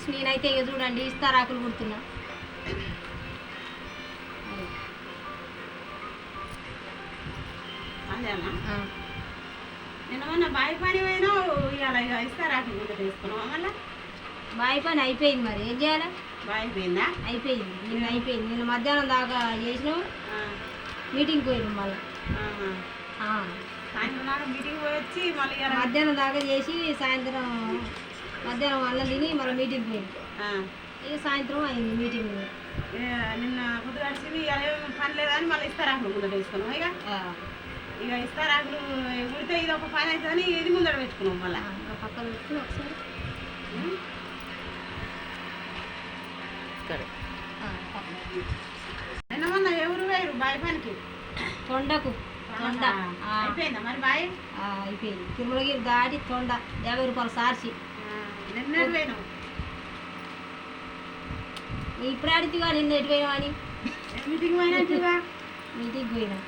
Friends, నేనైతే ఇక చూడండి ఇస్తారాకులు కుడుతున్నా. నిన్న బావి పని పోయినా ఇవాళ ఇక ఇస్తారాకులు గుడ్డ తీసుకున్నావా? మళ్ళీ బావి పని అయిపోయింది, మరి ఏం చేయాలి? బావి అయిపోయిందా? అయిపోయింది, నిన్న అయిపోయింది. నిన్న మధ్యాహ్నం దాకా చేసినాం, మీటింగ్ పోయినాం. మళ్ళీ సాయంత్రం దాకా మీటింగ్ పోయి వచ్చి మళ్ళీ మధ్యాహ్నం దాకా చేసి సాయంత్రం మధ్యాహ్నం అన్నం తిని మళ్ళీ మీటింగ్ పోయింది. ఇక సాయంత్రం అయింది మీటింగ్. నిన్న పొద్దు గడిచింది, పని లేదని మళ్ళీ ఇస్తారాకులు గుడ్డ తీసుకున్నాం. ఇక ఇస్తారాకులు కుడితే ఇది ఒక పని అవుతుందని ఇది ముందర పెట్టుకున్నాం. మళ్ళీ పక్కన పెట్టుకుని ఒకసారి నిన్న మొన్న ఎవరు వేరు బావి పనికి? తొండకు. తొండ అయిపోయిందా మరి బావి? అయిపోయింది. తిరుమలగిరి దాటి తొండ 50 రూపాయలు సార్చి. నిన్న పోయినావు? ఇప్పుడు ఆడితిగా, నిన్న ఎటు పోయినావు అని మీటింగ్ పోయినట్టుగా. మీటింగ్ పోయినా.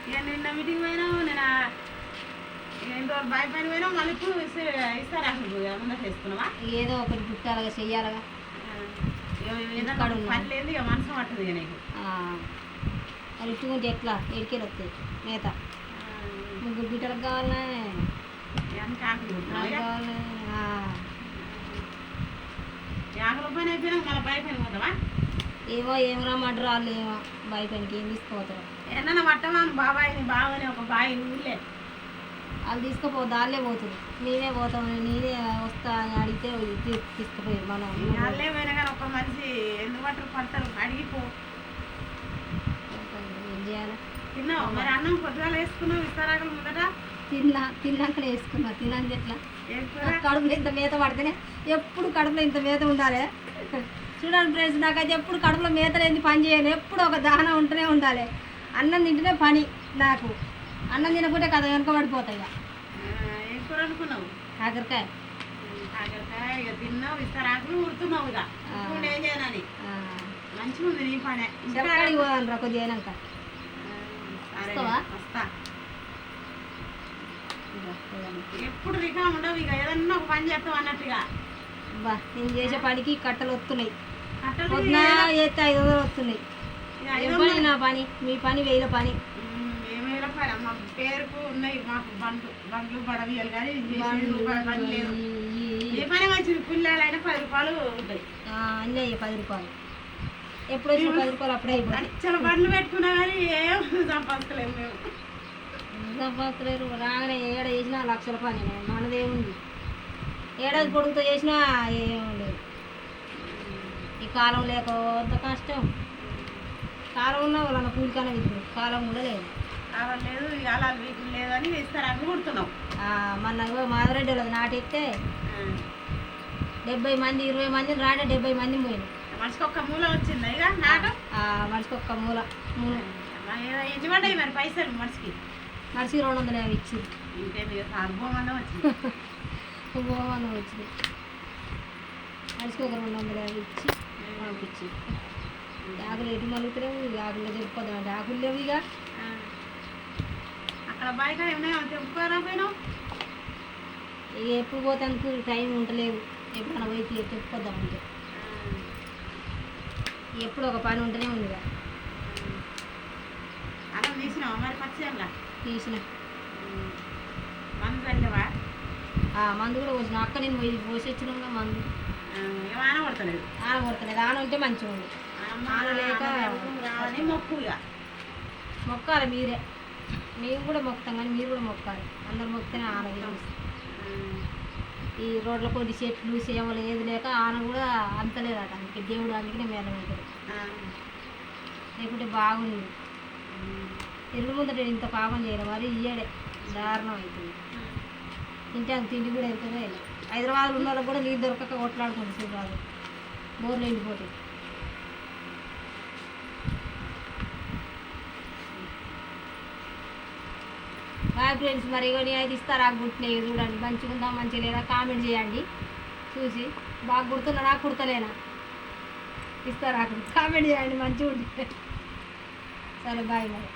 ఇక నిన్న మీటింగ్ పోయినావు, నేను 2 రోజులు బావి పని పోయినావు. మళ్ళీ ఇప్పుడు ఇస్తారాకులు ముందర చేసుకున్నావా? ఏదో ఒకటి పుట్టాలగా చెయ్యాలగా. పని లేదు ఇక మనసు పట్టదు ఇక నీకు. మరి ఇట్టుకుంటే ఎట్లా ఎడికెళ్ళి వస్తాయి మేత? 3 బిడ్డలకు కావాలనే కావాలనే. ఆకుల పని అయిపోయినాక మళ్ళీ బావి పని పోతావా? ఏమో ఏం రమ్మంటారు వాళ్ళు, ఏమో బావి పనికి ఏం తీసుకుపోతారు. ఏమన్నా పట్టమాను బాబాయిని బావని ఒక బావి ఊళ్ళే వాళ్ళు తీసుకుపోతే వాళ్ళే పోతుంది, మేమే పోతామని నేనే వస్తా అని అడిగితే తీసుకుపోయి మనం వాళ్ళే పోయినా కానీ ఒక మనిషి ఎందుకు పట్టరు పడతారు అడిగిపో. ఏం చేయాలి? తిన్నావు మరి? అన్నం పొద్దుగాల వేసుకున్నావు ఇస్తారాకులు ముందట? తిన్నాకనే వేసుకున్నా. తినంది ఎట్లా? కడుపులో ఇంత మేత పడితేనే, ఎప్పుడు కడుపులో ఇంత మేత ఉండాలి. చూడండి ఫ్రెండ్స్, నాకైతే ఎప్పుడు కడుపులో మేత లేని పని చేయను. ఎప్పుడు ఒక దాహనం ఉంటూనే ఉండాలి. అన్నం తింటేనే పని నాకు. అన్నం తినకుంటే కథ వెనుకబడిపోతాయి. ఏం కూర అనుకున్నావు? కాకరకాయ. కాకరకాయ ఇక తిన్నావు, ఇస్తారాకులు ఉడుతున్నావు. ఇక ఇప్పుడు ఏం చేయాలని మంచిగా ఉంది నీ పనే. ఇంటికాడికి పోదాను రా కొద్దిగా అయినాక. వస్తా. ఎప్పుడు రికా ఉండవు, ఇక ఏదన్నా ఒక పని చేస్తావు అన్నట్టుగా. బా, నేను చేసే పనికి కట్టలు వస్తున్నాయి. పొద్దున చేస్తే 500 వస్తున్నాయి. నా పని, మీ పని 1000 పని. మా పేరుకు ఉన్నాయి మాకు బండ్లు పడవియాలి కానీ పని లేదు. ఏ పని మంచిది, పిల్లలైనా 10 రూపాయలు ఉంటాయి. అన్నీ అయ్యాయి 10 రూపాయలు. ఎప్పుడు వచ్చిన 10 రూపాయలు అప్పుడే అయిపోయి. చాలా బండ్లు పెట్టుకున్నా కానీ ఏం సంపాదించలేము మేము. సంపాదించలేరు. రాగానే ఏడ చేసినా 1,00,000 పని. మనదేముంది? ఏడాది పొడుగుతో చేసినా ఏముండదు. ఈ కాలం లేక అంత కష్టం. కాలం ఉన్నా వాళ్ళ కూలికన్నా విద్యుత్, కాలం కూడా లేదు. కాలం లేదు, ఇవాళ వీకులు లేదని ఇస్తారాకులు కుడుతున్నాం. మొన్న మాధవరెడ్డి వాళ్ళది నాటిస్తే 70 మంది 20 మందిని రాడే 70 మంది పోయినాయి. మనిషికి ఒక్క మూల వచ్చింది ఇక నాటు. మనిషికి ఒక్క మూల ఎన్ని పడ్డాయి మరి పైసలు? మనిషికి 250 ఇచ్చి ఇంకేమి అనుభవం వచ్చింది. భోమనం వచ్చింది. మనిషికి ఒక 250 ఇచ్చి పంపించి. ఆకులు ఎటు మలుగుతలేవు, ఆకులు చెప్పుకోదాం అంటే ఆకులు లేవు. ఇక అక్కడ బయట ఏమైనా చెప్పుకోరా పోయినావు? ఇక ఎప్పుడు పోతానికి టైం ఉంటలేదు. ఎప్పుడైనా పోయి చెప్పుకోద్దామంటే ఎప్పుడు ఒక పని ఉంటూనే ఉంది. అలా తీసినావా మరి? పచ్చిలా తీసిన. మందు వెళ్ళవా? మందు కూడా పోసిన. అక్క నేను పోసి వచ్చినాక మందు ఆన కొడతలేదు. ఆన ఉంటే మంచిగా ఉంది. ఆన లేక మొక్కాలి మీరే. మేము కూడా మొక్కుతాం కానీ మీరు కూడా మొక్కాలి. అందరు మొక్కితేనే ఆన. ఈ రోడ్ల కొద్ది చెట్లు సేవలు ఏది లేక ఆన కూడా అంతలేదట. అందుకే దేవుడు అందుకనే మేళమవుతాడు. లేకుంటే బాగుంది. ఎరుడు ముందట ఇంత పాపం చేయడం మరి ఇయ్యడే దారుణం అవుతుంది. తిండి కూడా వెళ్తుందో వెళ్ళి. హైదరాబాద్లో ఉన్న వాళ్ళకి కూడా నీళ్ళు దొరకక కొట్లాడుకుంటుంది. చూడాలి బోర్లు ఎండిపోతాయి. బాయ్ ఫ్రెండ్స్, మరి నేనైతే ఇస్తారాకు కుట్టినాయి చూడండి. మంచిగా ఉందా మంచిగా లేదా కామెంట్ చేయండి. చూసి బాగా కుడుతున్నా కుడతలేనా ఇస్తారాకు కామెంట్ చేయండి. మంచిగా ఉంటుంది. సరే బాయ్ మరి.